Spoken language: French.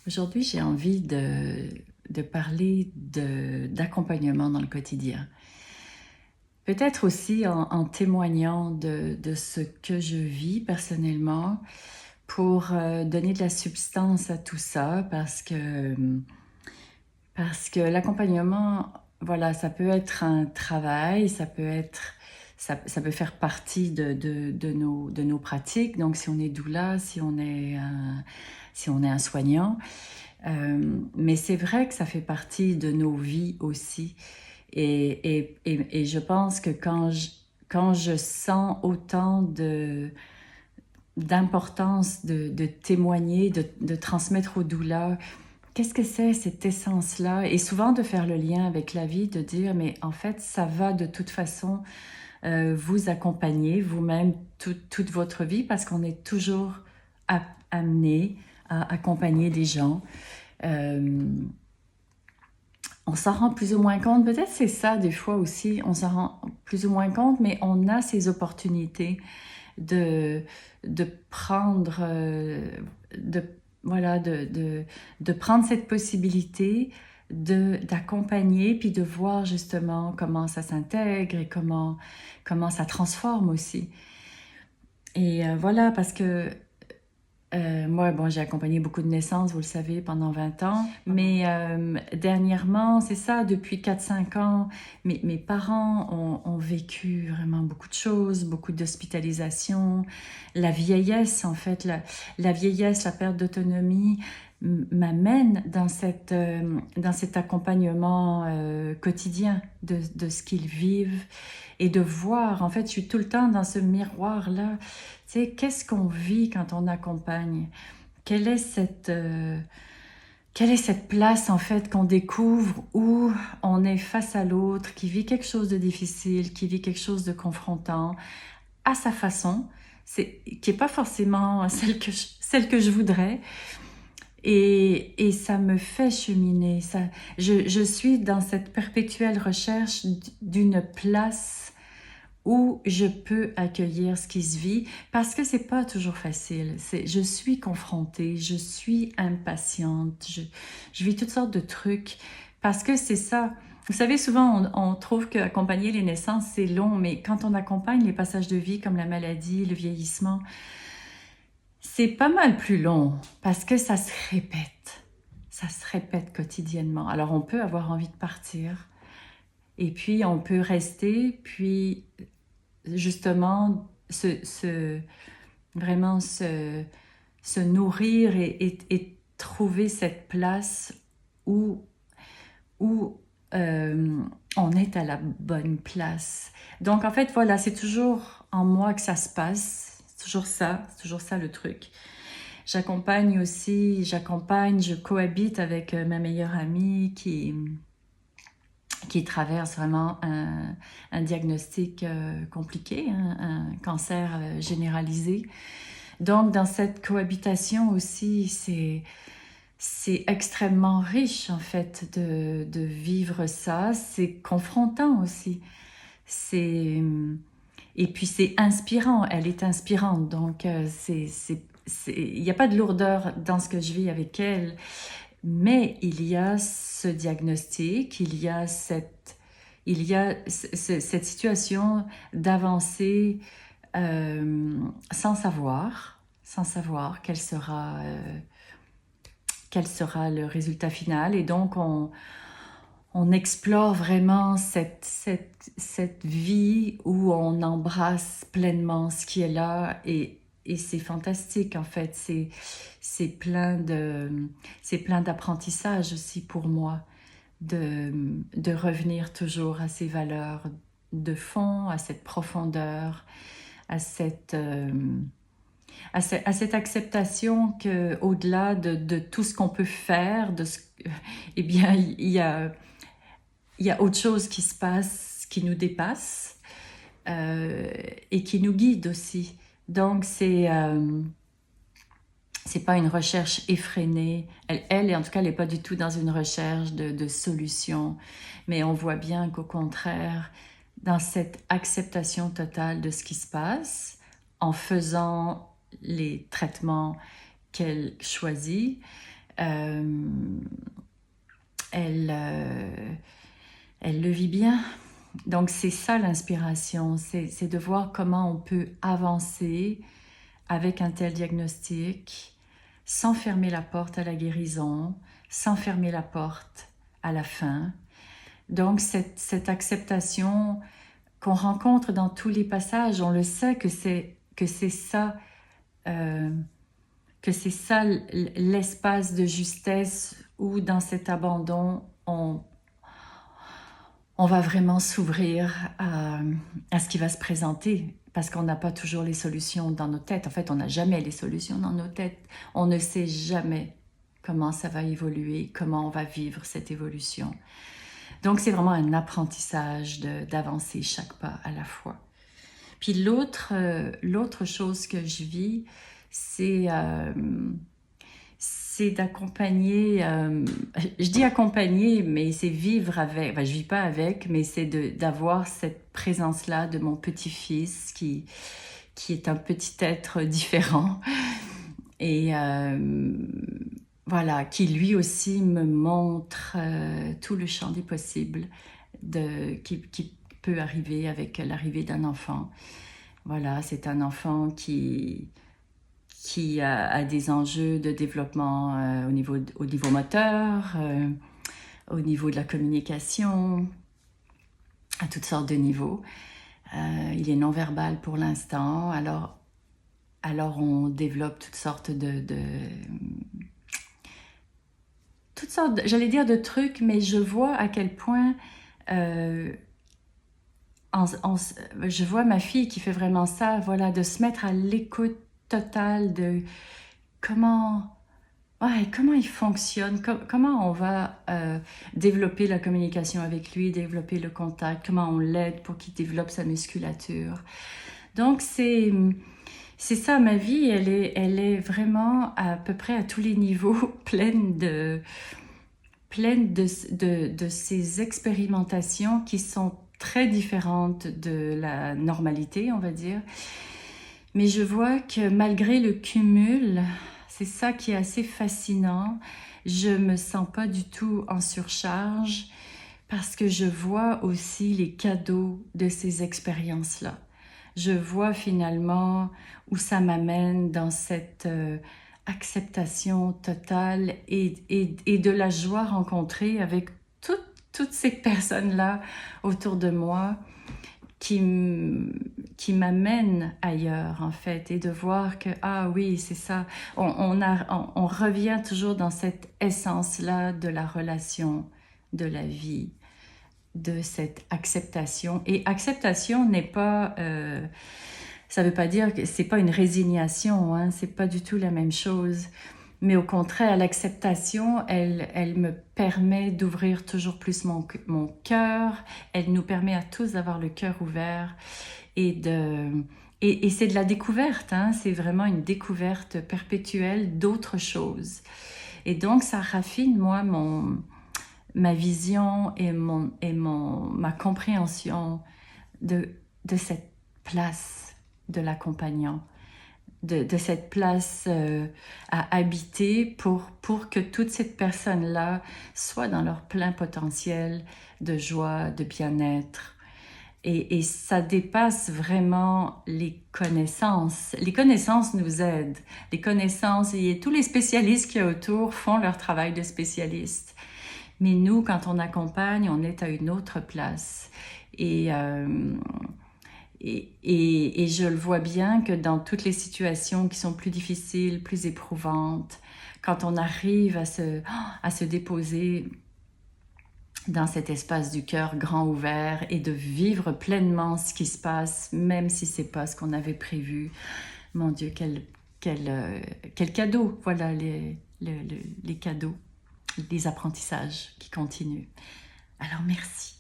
Aujourd'hui, j'ai envie de parler d'accompagnement dans le quotidien. Peut-être aussi en témoignant de ce que je vis personnellement pour donner de la substance à tout ça parce que l'accompagnement, voilà, ça peut être un travail, ça peut faire partie de nos pratiques. Donc, si on est doula, si on est un soignant, mais c'est vrai que ça fait partie de nos vies aussi. Et je pense que quand je sens autant d'importance de témoigner, de transmettre aux douleurs, qu'est-ce que c'est cette essence-là? Et souvent de faire le lien avec la vie, de dire, mais en fait, ça va de toute façon vous accompagner vous-même toute votre vie parce qu'on est toujours amené à accompagner des gens. Euh, on s'en rend plus ou moins compte, peut-être c'est ça des fois aussi, on s'en rend plus ou moins compte, mais on a ces opportunités de, de prendre, de, voilà, de prendre cette possibilité d'accompagner, puis de voir justement comment ça s'intègre et comment ça transforme aussi. Et voilà, parce que moi, bon, j'ai accompagné beaucoup de naissances, vous le savez, pendant 20 ans. Mais dernièrement, c'est ça, depuis 4 5 ans, mes parents ont vécu vraiment beaucoup de choses, beaucoup d'hospitalisation. La vieillesse, en fait, la vieillesse, la perte d'autonomie m'amène dans cet accompagnement quotidien de ce qu'ils vivent et de voir, en fait, je suis tout le temps dans ce miroir-là. Tu sais, qu'est-ce qu'on vit quand on accompagne? Quelle est quelle est cette place, en fait, qu'on découvre où on est face à l'autre, qui vit quelque chose de difficile, qui vit quelque chose de confrontant, à sa façon, qui n'est pas forcément celle que je voudrais. Et ça me fait cheminer. Je suis dans cette perpétuelle recherche d'une place où je peux accueillir ce qui se vit parce que c'est pas toujours facile. Je suis confrontée, je suis impatiente, je vis toutes sortes de trucs parce que c'est ça. Vous savez, souvent on trouve qu'accompagner les naissances c'est long, mais quand on accompagne les passages de vie comme la maladie, le vieillissement, c'est pas mal plus long parce que ça se répète. Ça se répète quotidiennement. Alors on peut avoir envie de partir et puis on peut rester, puis justement vraiment se nourrir et trouver cette place où, où on est à la bonne place. Donc en fait, voilà, c'est toujours en moi que ça se passe. C'est toujours ça le truc. Je cohabite avec ma meilleure amie qui traverse vraiment un diagnostic compliqué, hein, un cancer généralisé. Donc, dans cette cohabitation aussi, c'est extrêmement riche, en fait, de vivre ça. C'est confrontant aussi. C'est, et puis, c'est inspirant. Elle est inspirante. Donc, il n'y a pas de lourdeur dans ce que je vis avec elle. Mais il y a ce diagnostic, il y a cette situation d'avancer sans savoir quel sera le résultat final. Et donc, on explore vraiment cette vie où on embrasse pleinement ce qui est là et c'est fantastique en fait. C'est plein c'est plein d'apprentissage aussi pour moi de revenir toujours à ces valeurs de fond, à cette profondeur, à à cette acceptation que au-delà de tout ce qu'on peut faire, eh bien, il y a autre chose qui se passe, qui nous dépasse et qui nous guide aussi. Donc, c'est pas une recherche effrénée. Elle, en tout cas, elle n'est pas du tout dans une recherche de solution. Mais on voit bien qu'au contraire, dans cette acceptation totale de ce qui se passe, en faisant les traitements qu'elle choisit, Euh, elle, euh, elle le vit bien. Donc c'est ça l'inspiration, c'est de voir comment on peut avancer avec un tel diagnostic sans fermer la porte à la guérison, sans fermer la porte à la fin. Donc cette acceptation qu'on rencontre dans tous les passages, on le sait que c'est ça, euh, que c'est ça l'espace de justesse où dans cet abandon on va vraiment s'ouvrir à ce qui va se présenter, parce qu'on n'a pas toujours les solutions dans nos têtes. En fait, on n'a jamais les solutions dans nos têtes. On ne sait jamais comment ça va évoluer, comment on va vivre cette évolution. Donc, c'est vraiment un apprentissage d'avancer chaque pas à la fois. Puis l'autre chose que je vis, c'est d'accompagner, je dis accompagner, mais c'est vivre avec, enfin, je vis pas avec, mais c'est d'avoir cette présence-là de mon petit-fils qui est un petit être différent et voilà, qui lui aussi me montre tout le champ des possibles qui peut arriver avec l'arrivée d'un enfant. Voilà, c'est un enfant qui a des enjeux de développement au niveau moteur, au niveau de la communication, à toutes sortes de niveaux. Il est non-verbal pour l'instant, alors on développe toutes sortes j'allais dire de trucs, mais je vois à quel point je vois ma fille qui fait vraiment ça, voilà, de se mettre à l'écoute totale de comment il fonctionne, comment on va développer la communication avec lui, développer le contact, comment on l'aide pour qu'il développe sa musculature. Donc c'est ça, ma vie, elle est vraiment à peu près à tous les niveaux pleine de ces expérimentations qui sont très différentes de la normalité, on va dire. Mais je vois que malgré le cumul, c'est ça qui est assez fascinant, je me sens pas du tout en surcharge parce que je vois aussi les cadeaux de ces expériences-là. Je vois finalement où ça m'amène dans cette acceptation totale et de la joie rencontrée avec toutes ces personnes-là autour de moi qui m'amène ailleurs en fait, et de voir que ah oui c'est ça, on revient toujours dans cette essence là de la relation, de la vie, de cette acceptation. Et acceptation n'est pas ça veut pas dire que c'est pas une résignation, hein, c'est pas du tout la même chose. Mais au contraire, l'acceptation, elle me permet d'ouvrir toujours plus mon cœur. Elle nous permet à tous d'avoir le cœur ouvert et c'est de la découverte. Hein, c'est vraiment une découverte perpétuelle d'autres choses. Et donc, ça raffine, moi, ma vision et ma compréhension de cette place de l'accompagnant. De cette place à habiter pour que toute cette personne-là soit dans leur plein potentiel de joie, de bien-être. Et ça dépasse vraiment les connaissances. Les connaissances nous aident. Les connaissances, et tous les spécialistes qu'il y a autour font leur travail de spécialistes. Mais nous, quand on accompagne, on est à une autre place. Et je le vois bien que dans toutes les situations qui sont plus difficiles, plus éprouvantes, quand on arrive à se déposer dans cet espace du cœur grand ouvert et de vivre pleinement ce qui se passe, même si c'est pas ce qu'on avait prévu, mon Dieu, quel cadeau, voilà les cadeaux, les apprentissages qui continuent. Alors merci.